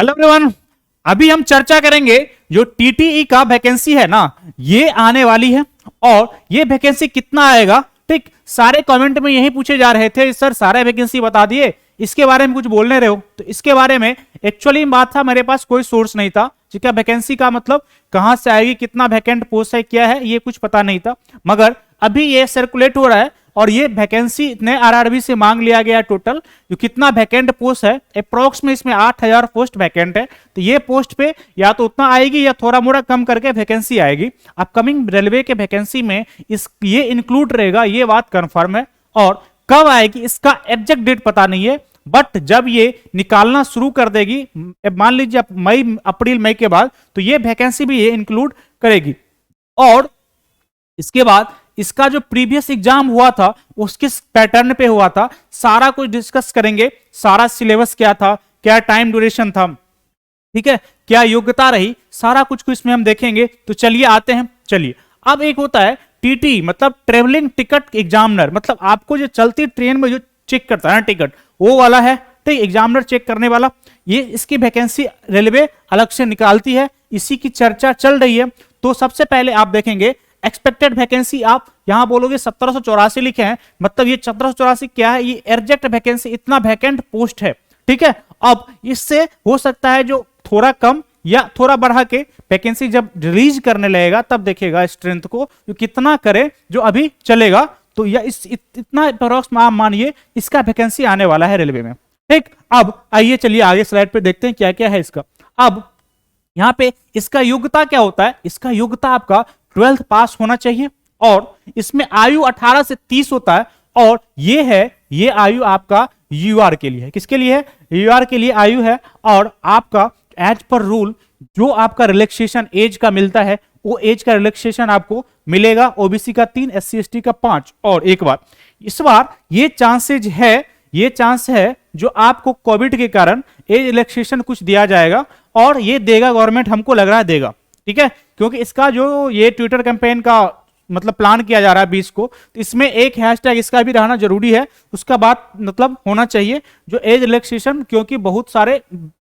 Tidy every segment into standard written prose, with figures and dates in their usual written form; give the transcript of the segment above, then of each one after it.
Hello everyone, अभी हम चर्चा करेंगे जो टीटीई का वैकेंसी है ना, ये आने वाली है और ये वैकेंसी कितना आएगा। ठीक, सारे कमेंट में यही पूछे जा रहे थे, सर सारे वैकेंसी बता दिए, इसके बारे में कुछ बोलने रहे हो। तो इसके बारे में एक्चुअली बात था, मेरे पास कोई सोर्स नहीं था, ठीक है। वैकेंसी का मतलब कहां से आएगी, कितना वैकेंट पोस्ट है, क्या है, ये कुछ पता नहीं था। मगर अभी ये सर्कुलेट हो रहा है और ये वैकेंसी इतने आरआरबी से मांग लिया गया टोटल, जो कितना वैकेंट पोस्ट है अप्रोक्स में इसमें 8000 पोस्ट वैकेंट है। तो ये पोस्ट पे या तो उतना आएगी या थोड़ा मोड़ा कम करके वैकेंसी आएगी। अपकमिंग रेलवे के वैकेंसी में इस ये इंक्लूड रहेगा, ये बात कंफर्म है। और कब आएगी इसका एग्जैक्ट डेट पता नहीं है, बट जब ये निकालना शुरू कर देगी, मान लीजिए मई अप्रैल मई के बाद, तो ये वैकेंसी भी ये इंक्लूड करेगी। और इसके बाद इसका जो प्रीवियस एग्जाम हुआ था उसके पैटर्न पे हुआ था, सारा कुछ डिस्कस करेंगे। सारा सिलेबस क्या था, क्या टाइम ड्यूरेशन था, ठीक है, क्या योग्यता रही, सारा कुछ इसमें हम देखेंगे। तो चलिए आते हैं। चलिए, अब एक होता है टीटी मतलब ट्रेवलिंग टिकट एग्जामिनर, मतलब आपको जो चलती ट्रेन में जो चेक करता है ना टिकट, वो वाला है, ठीक, एग्जामिनर चेक करने वाला। ये इसकी वैकेंसी रेलवे अलग से निकालती है, इसी की चर्चा चल रही है। तो सबसे पहले आप देखेंगे एक्सपेक्टेड वैकेंसी, आप यहां बोलोगे 1784 लिखे हैं, मतलब ये 1784 क्या है, ये एग्जैक्ट वैकेंसी, इतना वैकेंट पोस्ट है, ठीक है। अब इससे हो सकता है जो थोड़ा कम या थोड़ा बढ़ा के वैकेंसी जब रिलीज करने लगेगा तब देखेगा स्ट्रेंथ को जो कितना करे, जो अभी चलेगा। तो या इतना अप्रोक्स आप मानिए इसका वैकेंसी आने वाला है रेलवे में, ठीक। अब आइए चलिए आगे स्लाइड पे देखते हैं क्या क्या है इसका। अब यहां पे इसका योग्यता क्या होता है, इसका योग्यता आपका 12th पास होना चाहिए और इसमें आयु 18 से 30 होता है। और ये आयु आपका यूआर के लिए है, किसके लिए है, यूआर के लिए आयु है। और आपका एज पर रूल जो आपका रिलैक्सेशन एज का मिलता है, वो एज का रिलैक्सेशन आपको मिलेगा। ओबीसी का 3, एससी एसटी का 5। और एक बार इस बार ये चांस है जो आपको कोविड के कारण एज रिलैक्सेशन कुछ दिया जाएगा, और ये देगा गवर्नमेंट, हमको लग रहा है देगा, ठीक है। क्योंकि इसका जो ये ट्विटर कैंपेन का मतलब प्लान किया जा रहा है 20 को, तो इसमें एक हैशटैग इसका भी रहना जरूरी है, उसका बात मतलब होना चाहिए जो एज रिलैक्सेशन, क्योंकि बहुत सारे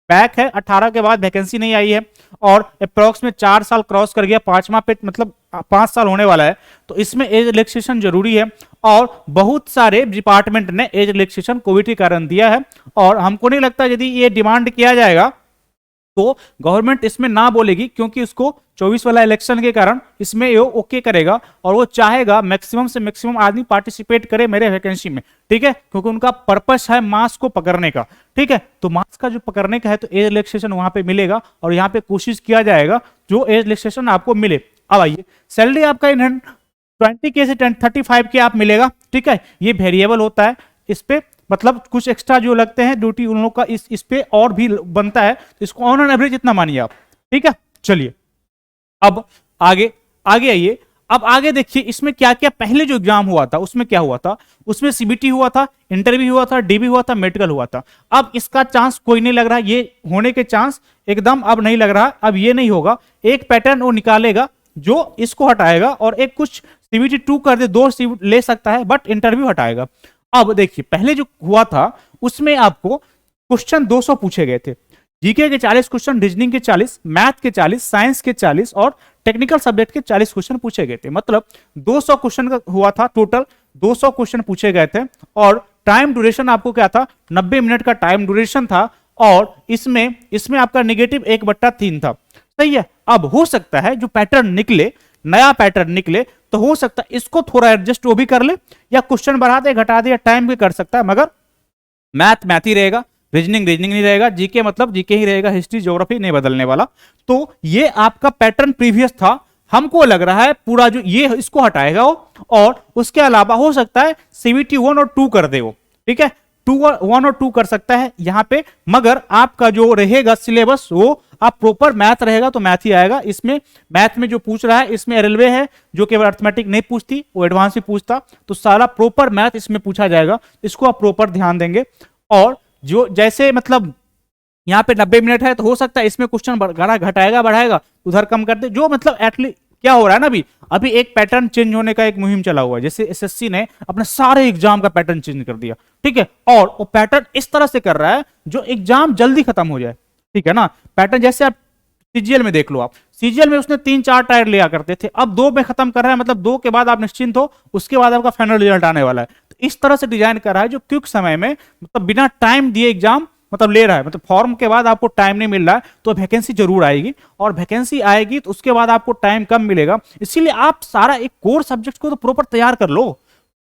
बैक है, 18 के बाद वैकेंसी नहीं आई है और अप्रोक्स में 4 साल क्रॉस कर गया, 5वां पे मतलब 5 साल होने वाला है। तो इसमें एज रिलैक्सेशन जरूरी है और बहुत सारे डिपार्टमेंट ने एज रिलैक्सेशन कोविड के कारण दिया है। और हमको नहीं लगता यदि ये डिमांड किया जाएगा तो गवर्नमेंट इसमें ना बोलेगी, क्योंकि उसको 24 वाला इलेक्शन के कारण इसमें ये ओके करेगा और वो चाहेगा मैक्सिमम से मैक्सिमम आदमी पार्टिसिपेट करे मेरे वैकेंसी में, ठीक है, क्योंकि उनका पर्पस है मास को पकड़ने का, ठीक है। तो मास का जो पकड़ने का है तो एज रिलैक्सेशन वहां पे मिलेगा और यहाँ पे कोशिश किया जाएगा जो एज रिलैक्सेशन आपको मिले। अब आइए, सैलरी आपका 20K से 35 के आप मिलेगा, ठीक है। ये वेरिएबल होता है, इस पे मतलब कुछ एक्स्ट्रा जो लगते हैं ड्यूटी उन लोगों का इस पे और भी बनता है, तो इसको ऑन एवरेज इतना मानिए आप, ठीक है। चलिए अब आगे आइए। अब आगे देखिए इसमें क्या क्या, पहले जो एग्जाम हुआ था उसमें क्या हुआ था, उसमें सीबीटी हुआ था, इंटरव्यू हुआ था, डीबी हुआ था, मेडिकल हुआ था। अब इसका चांस कोई नहीं लग रहा, ये होने के चांस एकदम अब नहीं लग रहा। अब ये नहीं होगा, एक पैटर्न वो निकालेगा जो इसको हटाएगा और एक कुछ सीबीटी 2 कर दे, 2 ले सकता है, बट इंटरव्यू हटाएगा। अब देखिए पहले जो हुआ था उसमें आपको क्वेश्चन 200 पूछे गए थे, जीके के 40 क्वेश्चन, रीजनिंग के 40, मैथ के 40, साइंस के 40 और टेक्निकल सब्जेक्ट के 40 क्वेश्चन पूछे गए थे। मतलब 200 क्वेश्चन का हुआ था टोटल, 200 क्वेश्चन पूछे गए थे। और टाइम ड्यूरेशन आपको क्या था, 90 मिनट का टाइम ड्यूरेशन था। और इसमें आपका नेगेटिव 1/3 था, सही है। अब हो सकता है जो पैटर्न निकले, नया पैटर्न निकले, तो हो सकता है इसको थोड़ा एडजस्ट वो भी कर ले, या क्वेश्चन बढ़ा दे घटा दे, या टाइम भी कर सकता है। मगर मैथ ही रहेगा, रीजनिंग नहीं रहेगा, जीके मतलब जीके ही रहेगा, हिस्ट्री ज्योग्राफी नहीं बदलने वाला। तो ये आपका पैटर्न प्रीवियस था, हमको लग रहा है पूरा जो ये इसको हटाएगा वो, और उसके अलावा हो सकता है सीबीटी 1 और 2 कर दे वो, ठीक है, 1 और 2 कर सकता है यहाँ पे। मगर आपका जो रहेगा सिलेबस वो आप प्रॉपर मैथ रहेगा तो मैथ ही आएगा। इसमें मैथ में जो पूछ रहा है, इसमें रेलवे है जो केवल अर्थमेटिक नहीं पूछती, वो एडवांस ही पूछता, तो सारा प्रॉपर मैथ इसमें पूछा जाएगा, इसको आप प्रॉपर ध्यान देंगे। और जो जैसे मतलब यहाँ पे 90 मिनट है, तो हो सकता है इसमें क्वेश्चन घटाएगा बढ़ाएगा, उधर कम कर दे, जो मतलब एटलीस्ट क्या हो रहा है ना, अभी एक पैटर्न चेंज होने का एक मुहिम चला हुआ है। जैसे एसएससी ने अपने सारे एग्जाम का पैटर्न चेंज कर दिया, ठीक है, और वो पैटर्न इस तरह से कर रहा है जो एग्जाम जल्दी खत्म हो जाए, ठीक है ना। पैटर्न जैसे आप सीजीएल में देख लो, आप सीजीएल में उसने 3-4 टायर लिया करते थे, अब 2 में खत्म कर रहा है, मतलब 2 के बाद आप निश्चिंत हो, उसके बाद आपका फाइनल रिजल्ट आने वाला है। तो इस तरह से डिजाइन कर रहा है जो क्विक समय में, मतलब बिना टाइम दिए एग्जाम मतलब ले रहा है, मतलब फॉर्म के बाद आपको टाइम नहीं मिल रहा है तो वैकेंसी जरूर आएगी, और वैकेंसी आएगी तो उसके बाद आपको टाइम कम मिलेगा। इसीलिए आप सारा एक कोर सब्जेक्ट को तो प्रॉपर तैयार कर लो।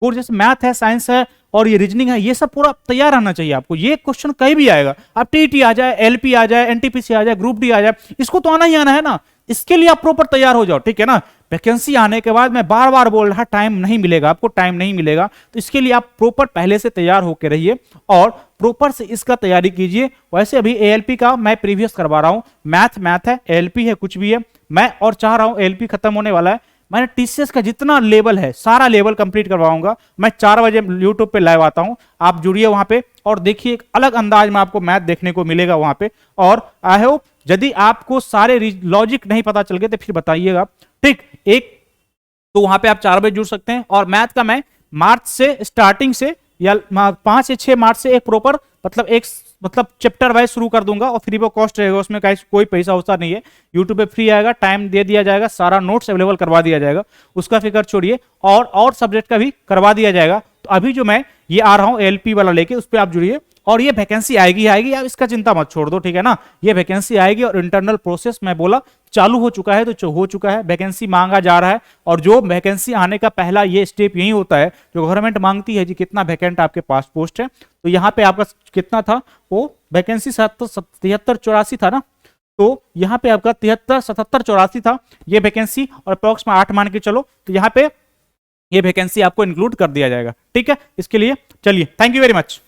कोर जैसे मैथ है, साइंस है और ये रीजनिंग है, ये सब पूरा तैयार रहना चाहिए आपको। ये क्वेश्चन कहीं भी आएगा, आप टीटी आ जाए, एलपी आ जाए, एनटीपीसी आ जाए, ग्रुप डी आ जाए, इसको तो आना ही आना है ना। इसके लिए आप प्रॉपर तैयार हो जाओ, ठीक है ना। वैकेंसी आने के बाद मैं बार बार बोल रहा, टाइम नहीं मिलेगा आपको, टाइम नहीं मिलेगा, तो इसके लिए आप प्रॉपर पहले से तैयार होकर रहिए और प्रॉपर से इसका तैयारी कीजिए। वैसे अभी एएलपी का मैं प्रीवियस करवा रहा हूं, मैथ है, एएलपी है, कुछ भी है, मैं और चाह रहा हूं एएलपी खत्म होने वाला है, मैंने टीसीएस का जितना लेवल है सारा लेवल कंप्लीट करवाऊंगा। मैं 4 बजे यूट्यूब पे लाइव आता हूं, आप जुड़िए वहां पे और देखिए, एक अलग अंदाज में आपको मैथ देखने को मिलेगा वहां पे। और आई होप यदि आपको सारे लॉजिक नहीं पता चल गए तो फिर बताइएगा, ठीक। एक तो वहां पे आप 4 बजे जुड़ सकते हैं। और मैथ का मैं मार्च से स्टार्टिंग से या 5 या 6 मार्च से एक प्रॉपर मतलब चैप्टर वाइज शुरू कर दूंगा, और फ्री ऑफ कॉस्ट रहेगा, उसमें कोई पैसा वैसा नहीं है, यूट्यूब पे फ्री आएगा, टाइम दे दिया जाएगा, सारा नोट्स अवेलेबल करवा दिया जाएगा, उसका फिक्र छोड़िए, और सब्जेक्ट का भी करवा दिया जाएगा। तो अभी जो मैं ये आ रहा हूं एलपी वाला लेके, उस पर आप जुड़िए, और ये वैकेंसी आएगी आएगी, आप इसका चिंता मत छोड़ दो, ठीक है ना। ये वैकेंसी आएगी और इंटरनल प्रोसेस मैं बोला चालू हो चुका है, तो हो चुका है, वैकेंसी मांगा जा रहा है। और जो वैकेंसी आने का पहला ये स्टेप यही होता है, जो गवर्नमेंट मांगती है जी कितना वैकेंट आपके पास पोस्ट है। तो यहाँ पे आपका कितना था, वो वैकेंसी 73-84 था ना, तो यहाँ पे आपका 73-77-84 था ये वैकेंसी, और अप्रॉक्स में 8 मान के चलो, तो यहाँ पे ये वैकेंसी आपको इंक्लूड कर दिया जाएगा, ठीक है। इसके लिए चलिए, थैंक यू वेरी मच।